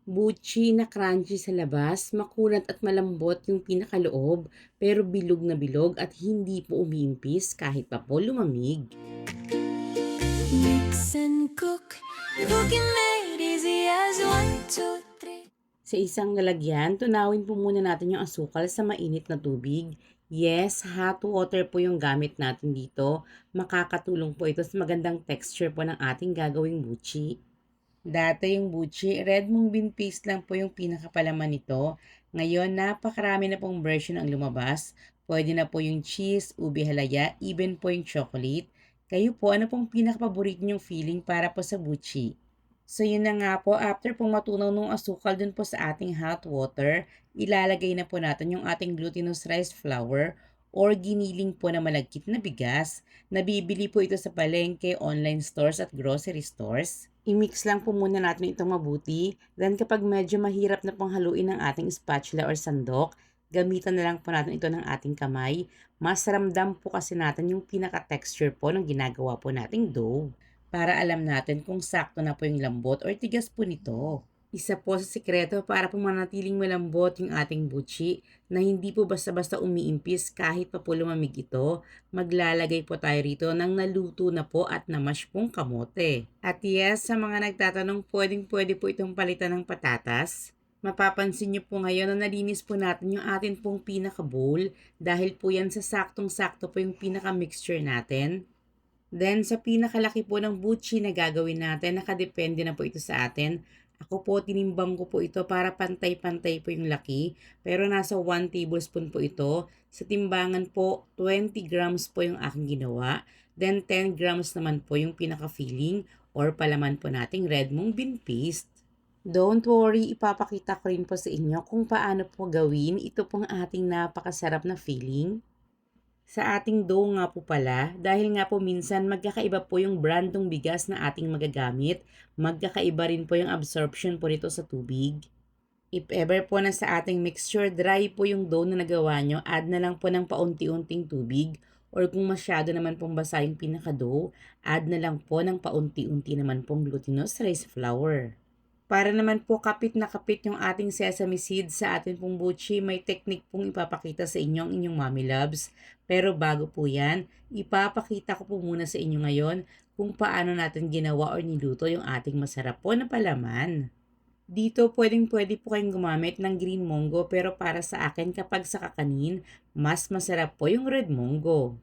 Buchi na crunchy sa labas, makulat at malambot yung pinakaloob, pero bilog na bilog at hindi po umiimpis kahit pa po lumamig. Mix and cook, cooking made easy as one, two, three. Sa isang lalagyan, tunawin po muna natin yung asukal sa mainit na tubig. Yes, hot water po yung gamit natin dito. Makakatulong po ito sa magandang texture po ng ating gagawing buchi. Dati yung buchi, red mung bean paste lang po yung pinakapalaman nito. Ngayon, napakarami na pong version ang lumabas. Pwede na po yung cheese, ube halaya, even po yung chocolate. Kayo po, ano pong pinakapaborito niyong feeling para po sa buchi? So yun na nga po, after pong matunaw nung asukal dun po sa ating hot water, ilalagay na po natin yung ating glutinous rice flour or giniling po na malagkit na bigas. Nabibili po ito sa palengke, online stores at grocery stores. I-mix lang po muna natin itong mabuti. Then kapag medyo mahirap na pong haluin ng ating spatula or sandok, gamitan na lang po natin ito ng ating kamay. Mas ramdam po kasi natin yung pinaka-texture po ng ginagawa po nating dough para alam natin kung sakto na po yung lambot or tigas po nito. Isa po sa sikreto para po manatiling malambot yung ating buchi na hindi po basta-basta umiimpis kahit pa po lumamig ito, maglalagay po tayo rito ng naluto na po at namash pong kamote. At yes, sa mga nagtatanong, pwedeng-pwede po itong palitan ng patatas. Mapapansin niyo po ngayon na nalinis po natin yung atin pong pinaka-bowl dahil po yan sa saktong-sakto po yung pinaka-mixture natin. Then, sa pinakalaki po ng buchi na gagawin natin, nakadepende na po ito sa atin. Ako po, tinimbang ko po ito para pantay-pantay po yung laki. Pero nasa 1 tablespoon po ito. Sa timbangan po, 20 grams po yung aking ginawa. Then, 10 grams naman po yung pinaka-filling or palaman po nating red mung bean paste. Don't worry, ipapakita ko rin po sa inyo kung paano po gawin ito pong ating napakasarap na filling. Sa ating dough nga po pala, dahil nga po minsan magkakaiba po yung brand ng bigas na ating magagamit, magkakaiba rin po yung absorption po nito sa tubig. If ever po na sa ating mixture dry po yung dough na nagawa nyo, add na lang po ng paunti-unting tubig. Or kung masyado naman pong basa yung pinaka-dough, add na lang po ng paunti-unti naman pong glutinous rice flour. Para naman po kapit na kapit yung ating sesame seeds sa atin pong buchi, may technique pong ipapakita sa inyo ang inyong mommy loves. Pero bago po yan, ipapakita ko po muna sa inyo ngayon kung paano natin ginawa or niluto yung ating masarap po na palaman. Dito pwedeng-pwede po kayong gumamit ng green mongo pero para sa akin kapag sa kakanin, mas masarap po yung red mongo.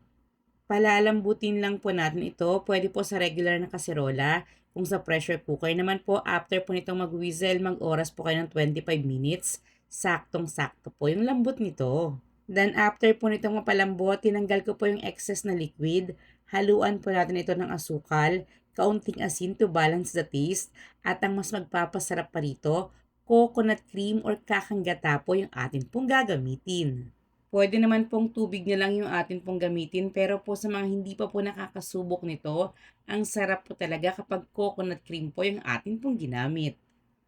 Palalambutin lang po natin ito. Pwede po sa regular na kaserola. Kung sa pressure cooker naman po, after po nitong mag-whistle, mag-oras po kayo ng 25 minutes. Saktong-sakto po yung lambot nito. Then after po nitong mapalambot, tinanggal ko po yung excess na liquid. Haluan po natin ito ng asukal, kaunting asin to balance the taste. At ang mas magpapasarap pa rito, coconut cream or kakanggata po yung atin pong gagamitin. Puwede naman pong tubig na lang yung atin pong gamitin pero po sa mga hindi pa po nakakasubok nito, ang sarap po talaga kapag coconut cream po yung atin pong ginamit.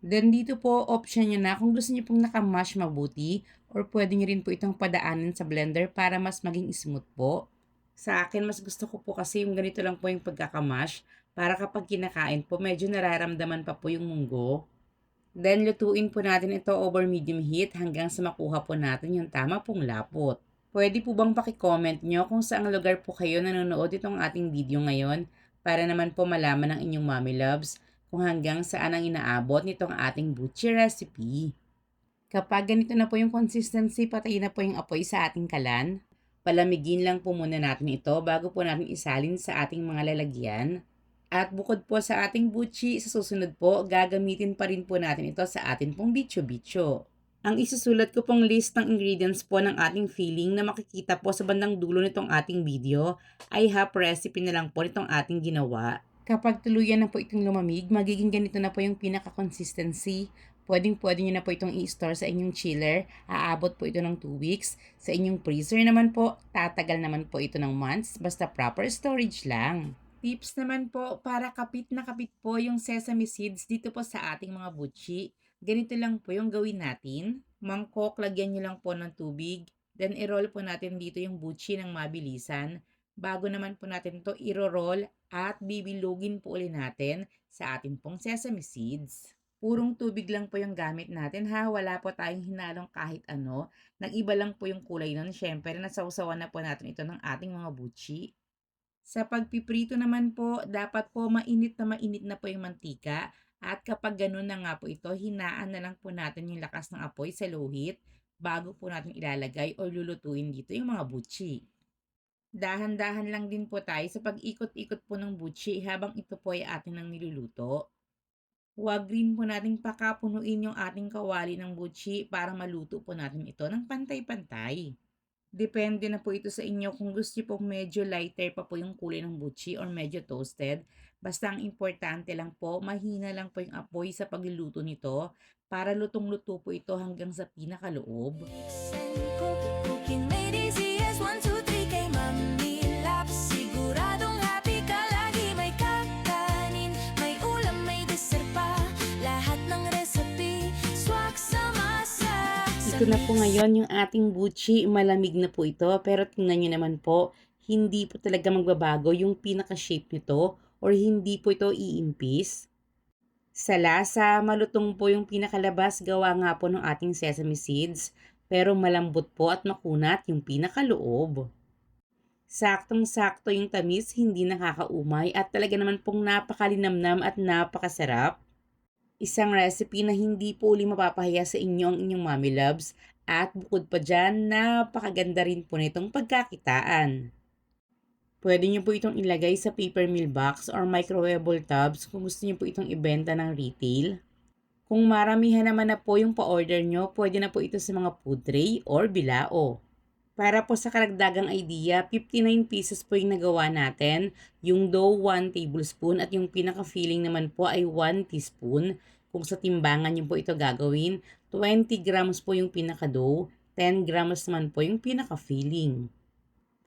Then dito po, option nyo na kung gusto nyo pong nakamash mabuti or pwede nyo rin po itong padaanin sa blender para mas maging smooth po. Sa akin, mas gusto ko po kasi yung ganito lang po yung pagkakamash para kapag kinakain po, medyo nararamdaman pa po yung munggo. Then, lutuin po natin ito over medium heat hanggang sa makuha po natin yung tama pong lapot. Pwede po bang paki-comment nyo kung saang lugar po kayo nanonood itong ating video ngayon para naman po malaman ng inyong mommy loves kung hanggang saan ang inaabot nitong ating butcher recipe. Kapag ganito na po yung consistency, patayin na po yung apoy sa ating kalan. Palamigin lang po muna natin ito bago po natin isalin sa ating mga lalagyan. At bukod po sa ating buchi, sa susunod po, gagamitin pa rin po natin ito sa atin pong bicho-bicho. Ang isusulat ko pong list ng ingredients po ng ating filling na makikita po sa bandang dulo nitong ating video ay half recipe na lang po nitong ating ginawa. Kapag tuluyan na po itong lumamig, magiging ganito na po yung pinaka-consistency. Pwedeng-pwede nyo na po itong i-store sa inyong chiller. Aabot po ito ng 2 weeks. Sa inyong freezer naman po, tatagal naman po ito ng months basta proper storage lang. Tips naman po para kapit na kapit po yung sesame seeds dito po sa ating mga butchi. Ganito lang po yung gawin natin. Mangkok, lagyan nyo lang po ng tubig. Then i-roll po natin dito yung butchi ng mabilisan. Bago naman po natin to i-roll at bibilugin po ulit natin sa ating pong sesame seeds. Purong tubig lang po yung gamit natin ha, wala po tayong hinalong kahit ano. Nag-iba lang po yung kulay nun, syempre nasawsawan na po natin ito ng ating mga butchi. Sa pagpiprito naman po, dapat po mainit na po yung mantika at kapag ganun na nga po ito, hinaan na lang po natin yung lakas ng apoy sa low heat bago po natin ilalagay o lulutuin dito yung mga butchi. Dahan-dahan lang din po tayo sa pag-ikot-ikot po ng butchi habang ito po ay atin ng niluluto. Huwag rin po nating pakapunuin yung ating kawali ng butchi para maluto po natin ito ng pantay-pantay. Depende na po ito sa inyo kung gusto niyo pong medyo lighter pa po yung kulay ng butchi or medyo toasted. Basta ang importante lang po, mahina lang po yung apoy sa pagluluto nito para lutong-luto po ito hanggang sa pinakaloob. And cook, cooking made easy as 1, 2, 3 kay Mami Labs. Siguradong happy ka lagi. May kakanin, may ulam, may dessert pa. Lahat ng recipe, swak sa masa. Ito na po ngayon yung ating butchi. Malamig na po ito. Pero tingnan nyo naman po, hindi po talaga magbabago yung pinaka-shape nito or hindi po ito iimpis. Sa lasa, malutong po yung pinakalabas gawa nga po ng ating sesame seeds. Pero malambot po at makunat yung pinakaloob. Saktong-sakto yung tamis, hindi nakakaumay at talaga naman pong napakalinamnam at napakasarap. Isang recipe na hindi po uli mapapahiya sa inyo ang inyong mommy loves at bukod pa dyan, napakaganda rin po nitong pagkakitaan. Pwede nyo po itong ilagay sa paper meal box or microwavable tubs kung gusto nyo po itong ibenta ng retail. Kung maramihan naman na po yung pa-order nyo, pwede na po ito sa mga food tray or bilao. Para po sa karagdagang idea, 59 pieces po yung nagawa natin. Yung dough, 1 tablespoon at yung pinaka-filling naman po ay 1 teaspoon. Kung sa timbangan nyo po ito gagawin, 20 grams po yung pinaka-dough, 10 grams naman po yung pinaka-filling.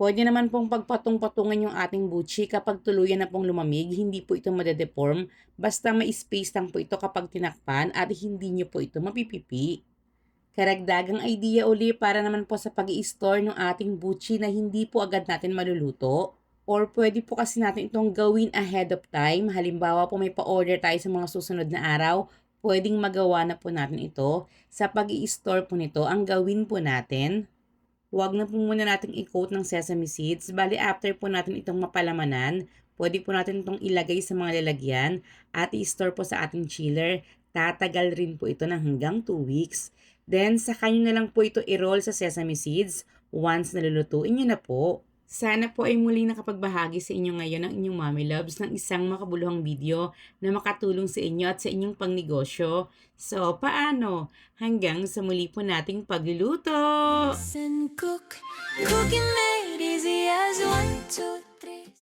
Pwede naman pong pagpatong-patungan yung ating butchi kapag tuluyan na pong lumamig, hindi po ito madedeform. Basta may space lang po ito kapag tinakpan at hindi nyo po ito mapipipi. Karagdagang idea uli para naman po sa pag-i-store ng ating butchi na hindi po agad natin maluluto. Or pwede po kasi natin itong gawin ahead of time. Halimbawa po may pa-order tayo sa mga susunod na araw, pwedeng magawa na po natin ito. Sa pag-i-store po nito, ang gawin po natin, huwag na po muna nating i-coat ng sesame seeds. Bali after po natin itong mapalamanan, pwede po natin itong ilagay sa mga lalagyan at i-store po sa ating chiller. Tatagal rin po ito ng hanggang 2 weeks. Then, saka nyo na lang po ito i-roll sa sesame seeds once nalulutuin nyo na po. Sana po ay muling nakapagbahagi sa inyo ngayon ng inyong mommy loves ng isang makabuluhang video na makatulong sa inyo at sa inyong pangnegosyo. So, paano? Hanggang sa muli po nating pagluluto! And cook, cooking made easy as 1, 2,